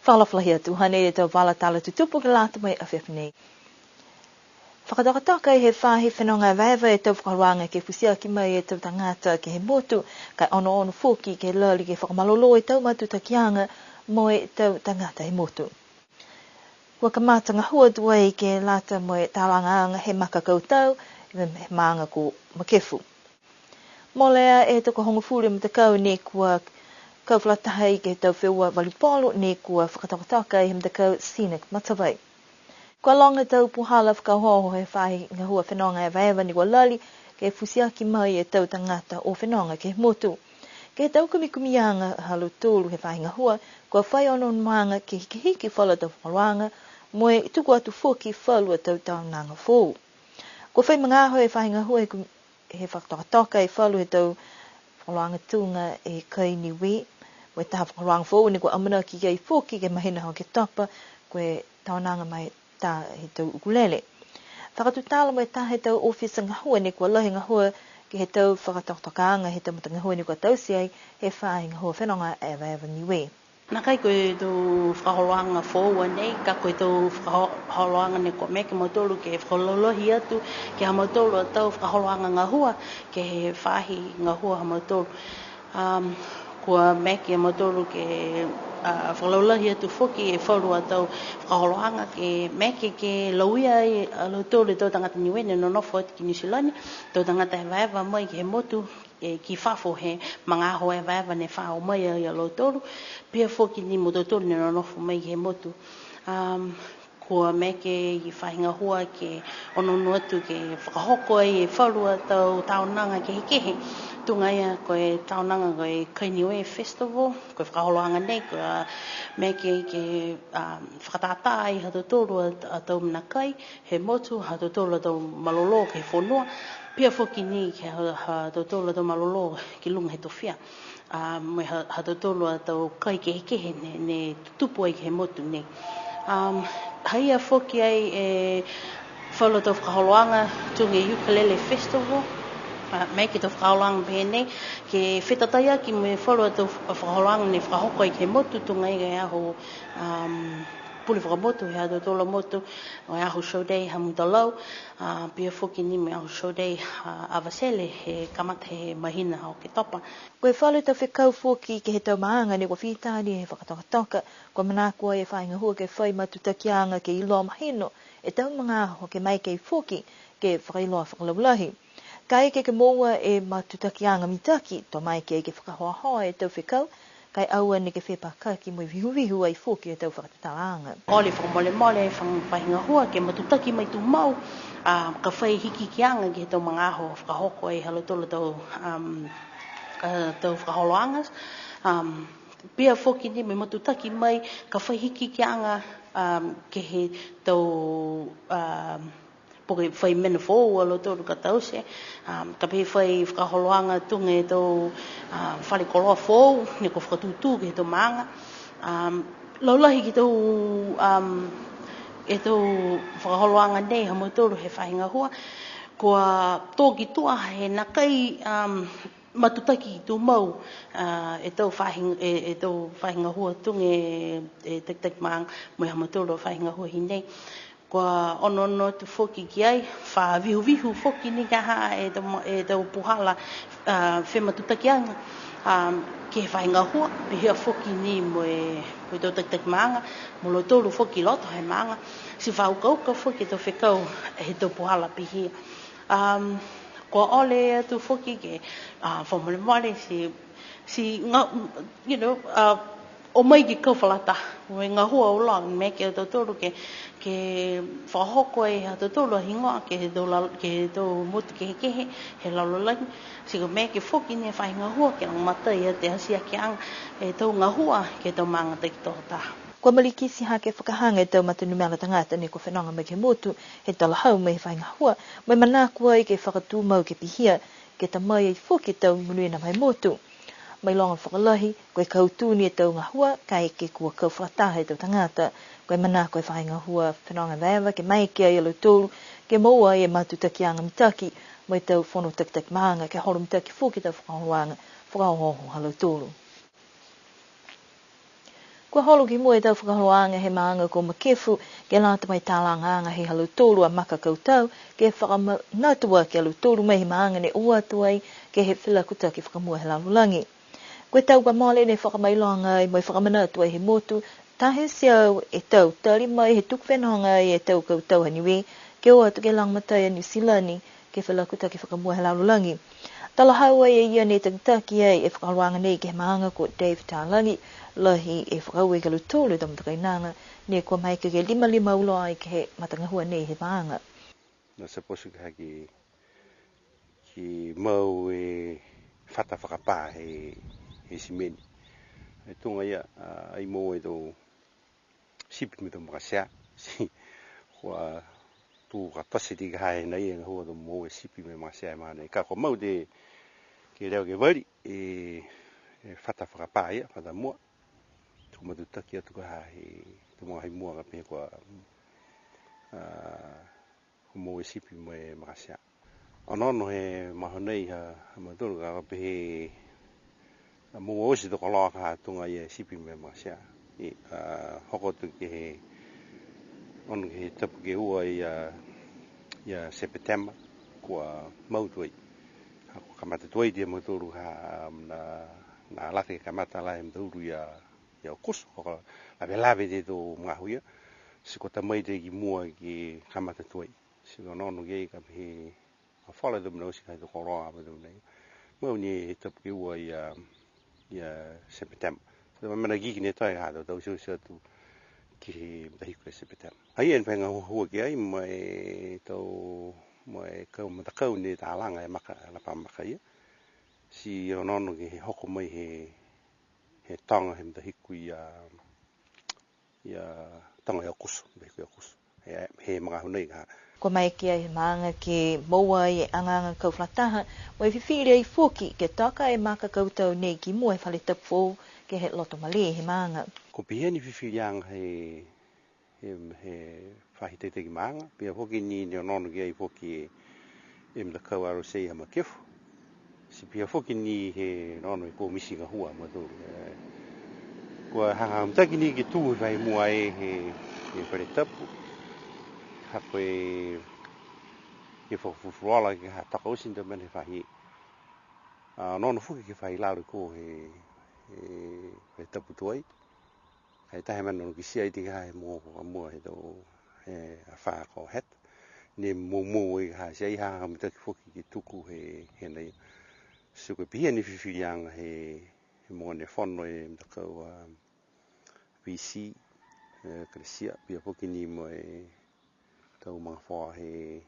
Whalawhalahi atu, hane e tau wala tala tutupu ke lata mai a whiwhinei. Whakatokatoka he whahi whenonga waewa e tau whakaruanga ke fusia ki mai e tau tangata ke he motu, kai ono whoki ke lali ke whakamalolo e tau matutakianga mo e tau tangata he motu. Kua kamata ngahua tuai ke lata mo e tālangaanga he maka kautau, he maanga ko makefu. Mo lea e tau hongo furi mo te kau ne kua kauwhalatahi ke tau whiua walipolo ne kua whakatokatoka he mo te kau scenic matawai. Kua longa tau puhala whakahoho he whahi ngahua whenonga e waewa ni kua lali ke fusiaki mai e tau tangata o whenonga ke motu. Ke tau kumikumianga halu tōru he whahi ngahua, kua whai ono maanga ke hiki whala tau wharuanga, mo e tuku atu whoki whalua tau taunanga whou. Kua whai mangaho e whahi ngahua he whakatokatoka e whalua tau wharuanga tunga e kai niwi, mo e taha wharuanga whou ni kua amana ki kei whoki ke mahina ho ke topa, kua taunanga mai tā he tau ukulele. Whakatutala mo e tā he tau ofisa ngahua ni kua lahi ngahua ki he tau whakatokatokaanga he tau mata ngahua ni kua tausiai he whahi ngahua whenonga e waewa niwe. Nā kai koe tō whakahoanga whōua nei, ka koe tō whakahoanga ne kua meke mautolu ke whakalolohi atu, ke ha mautolu a tau whakahoanga ngahua, ke he whahi ngahua ha mautolu. Kua meke mautolu ke whakalolohi atu whoki e whaurua tau whakahoanga ke meke ke lauia e mautolu tō tangata niwene no nofo ati ki New Zealand, tō tangata he waewa mai ke he motu, ki whafo he mangaho e waewa ne whao mai a mautolu, pia whoki ni mo tōtolu ne no nofo mai ke he motu. Kua meke i whahinga hua ke onono atu ke whakahoko ai e whaurua tau taonanga ke hekehe. Tunga ia koe taonanga koe Kainiwe Festival, koe whakaholoanga nei, koe meke ke whakatata ai hatotoro a tau manakai, he motu, hatotoro a tau malolo ke whonua, pia whoki ni ke hatotoro a tau malolo ki lunga he tofia. Mai hatotoro a tau kai ke hekehe ne tutupu ai ke he motu nei. Haia whoki ai e whaula tau whakaholoanga tunga Ukulele Festival, mai ki tau whakaholang pēnei, ke whetataia ki me whaurua tau whakaholang ne whakahoko i ke motu tunga i gai aho puli whakamotu, he ato tola motu, o aho show day ha mutalau, pia whuki ni me aho show day avasele, he kamata he mahina hao ke topa. Koe whalu tau whekau whoki ke he tau maanga ne kua whitāni he whakatokatoka, kua manakua e whainga hua ke whai matutakianga ke iloa mahino, e tau mga ho ke mai kei whoki ke whakailoa whakalaulahi. Kai ke moa e matutakianga mitaki, to mai ke whakahoahoa e tau whekau, kai aua ni ke whepaka ki mo vihu ai whoki e tau whakatatalaanga. Ole whakamole mole e whainga hua ke matutaki mai tu mau, ka whai hiki ki anga ke tau mga aho whakahoko e halotola tau whakaholoangas. Pia whoki ni me matutaki mai, ka whai hiki ki anga ke he tau poke whai mena whōu alo tōru ka tause, ka pē whai whakaholoanga tunga e tau whare koroa whōu, ne ko whakatūtū ke tau maanga. Laulahi ki tau e tau whakaholoanga nei ha mo tōru he whahinga hua, kua tōki tua he nakai matutaki i tū mau e tau whahinga hua tunga e tek maang mo ha mo tōru whahinga hua hi nei. Kua ono tu whoki ki ai, wha vihu whoki ni kaha e tau puhala whematutakianga ke whainga hua, pihia whoki ni mo e tau tek maanga, mo lo tōru whoki loto he maanga, si whaukauka whoki tau whekau he tau puhala pihia. Kua ole atu whoki ke whamole o mai ki kauwhalata, o ngā hua o lang, me ke tau tōru ke whahoko e ha tau tōru a hingoa, ke tau motu ke hekehe, he laulalagi, si ko me ke whoki ne whahinga hua, ke lang matai a te hasia ki ang, e tau ngā hua, ke tau maanga te ki tō taha. Kua malikisi ha ke whakahanga e tau matunu mea tangata ni ko whenonga mai ke motu, he talahau mai whainga hua, mai manakua i ke whakatū mau ke pihia, ke ta mai i whoki tau munuina mai motu. Mai longa whakalahi, koe kautūni e tau ngā hua, kai ke kua kau whakataha e tau tangata, koe mana koe whainga hua whenonga waewa, ke mai ke ai alo tōru, ke moa e matutaki anga mitaki, mai tau whono tak maanga, ke horo mitaki whoki tau whakahoanga, whakahoho halo tōru. Kua holo ki mua e tau whakaholoanga he maanga ko makefu, ke lata mai tālanganga he halu tōru a maka kautau, ke whakanatua ke halu tōru mai he maanga ne ua tuai, ke he whilakuta ke whakamua he lalulangi. Koe tau ka mole ne whakamailoanga i mai whakamanatua he motu, tahe siau e tau tari mai he tukwhenonga e tau kautau haniwi, ke oa tu ke langmatai a New Zealand, ke whilakuta ke whakamua he lalulangi. Tala haua e ia ne tangtaki ai e whakaroanga nei ke he maanga ko Dave Tālangi, lahi e whakaue ke lutolu tamu takainanga, ne kua mai ke 5 ulo ai ke he matangahua nei he maanga. Na saposu ka ki mau e whata whakapā he simeni. E tunga ia, ai mō e tō sipi me tō makasea, kua tū ka tase ti ka hae nei e ngahua tō mō e sipi me makasea e mana. Ka kua mau te ke reo ke wari e whata whakapā ia, whata mua. Tū matutaki atu ka hae, tō mga hai mua ka pehe kua mō e sipi me makasea. Anono he mahonei ha maturu ka pehe mō osi tō kaloa ka tunga i e sipi me makasea. Hoko tu ke he ono ke he tapu ke ua i a September kua mautuai. Hako kamata tuai dia maturu ha na late kamata lai maturu i a kusu. Hoko lawe te tō ngahuia. Siko tamai te ki mua ki kamata tuai. Siko nono ke ka pehe a whala tu mnau si kai tō koroa apa tu nei. Mau ni he tapu ke ua i a September. So mana gigi ne tai ha tau so tu ki mtahiku e September. Ai en penga hua ki ai mai tau mai kau matakau ne tālanga e maka la pa maka ia. Si nono ki he hoko mai he tanga he mtahiku i a tanga e kusu, mtahiku e kusu. He mga hunei ka. Ko mai ki ai maanga ke moa i anganga kauflataha, mo e whiwhiri ai fōki ke taka e maka kautau nei ki mua e whale tapu ke he loto mali he maanga. Ko pihia ni whiwhiri anga he whahitete ki maanga, pia fōki ni nono ki ai fōki e mtakau aro sei hama kefu. Si pia fōki ni he nono i kō misi ngā hua maturu. Kua hanga mtaki ni ki tū whai mua e he whare tapu. Hako e whafufuala ki ha taka osinda mene whahi. Nono fuki ki whahi laru ko he tapu tuai. Hei tahe mana no ki sia i tika he mua he tō a whaa ko het. Ne mō i ha sia i ha mitaki fuki ki tuku he nei. So koe pihia ni whiwhirianga he mua ne whono e mtakau VC. Kresia pia fuki ni mo e tau mga whaa he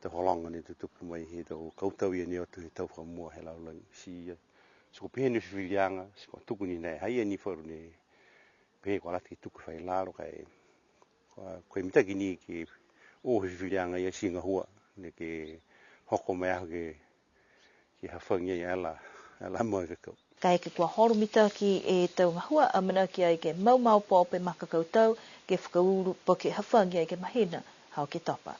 te holanga ne te tupu mai he tau kautau ia ni atu he tau whamua he laulangi. So ko pehe ni whiwhirianga, so ko tuku ni nei hai ni wharu ne pehe kwa lati ki tuku whai laro kai koe mitaki ni ki o whiwhirianga ia singa hua ne ke hoko mai ahu ki hawhangia i ala mua kakau. Kai ke kua horu mitaki e tau ngahua a mana ki ai ke mau pō pe maka kautau ke whakauru po ke hawhangia i ke mahina hao ke topa.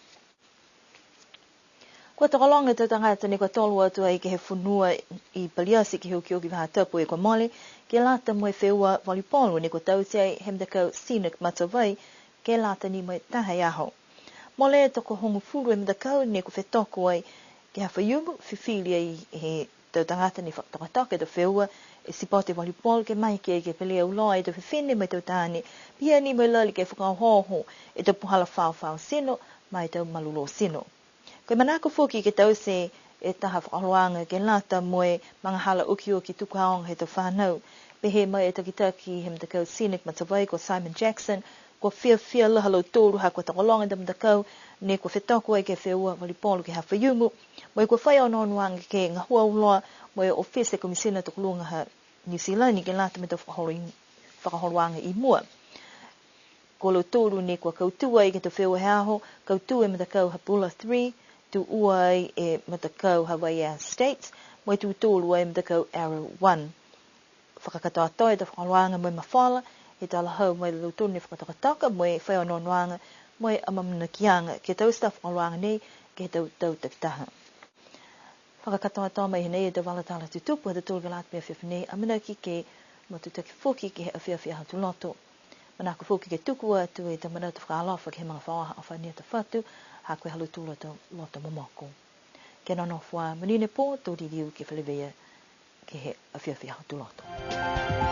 Kua takalonga tau tangata ne kua tolu atu ai ke he whunua i Paliasi ki hoki waha tapu e kua mole, ke lata moe wheua volleyball ne kua tau sei he mtakau Scenic Matawai, ke lata ni moe tahai aho. Mole e toko hongu furu e mtakau ne kua whetoko ai ke hawhaiumu whiwhiri ai he tau tangata ni whakataka te wheua e sipote volleyball ke mai ke pelea uloi te whiwhine mai tau tāne, pia ni moe lali ke whakahoho e te puhala whao sino mai tau malulo sino. Koe manako fuki ke tau se e taha whakaroanga ke lata moe mga hala uki tuku haonga he tau whanau. Pehe mai e takitaki he mtakau Scenic Matawai ko Simon Jackson, ko whia lahalo tōru ha kua takalonga da mtakau, ne kua whetoko ai ke wheua volleyball ke hawhaiumu, moe kua whai onoanga ke ngahua uloa, moe ofese komisina tukulunga ha New Zealand ke lata me tau whakahoroanga i mua. Ko lo tōru ne kua kautua i ke tau wheua heaho, kautua e mtakau Hapula 3, tu uai e matakau Hawaii States, moe tu tōru ai matakau Arrow 1. Whakakatoa toi te whakaroanga moe mawhala, he tala hau moe lo tōru ne whakatakataka, moe whai onoanga, moe amamana kianga, ke tau sta whakaroanga nei, ke tau takitaha. Whakakatoa toi mai hinei e te walatala tutupu, he te tōru galāt mea whiwhinei, amina ki ke mo tu taki foki ke he awhia hatu loto. Mana ko foki ke tuku atu e tamana tu whaalofa ke he mga whaoha a whania ta whatu, ha koe halu tūla ta loto momoko. Ke nono wha manine pō, tō ririu ke whalewea ke he awhia hatu loto.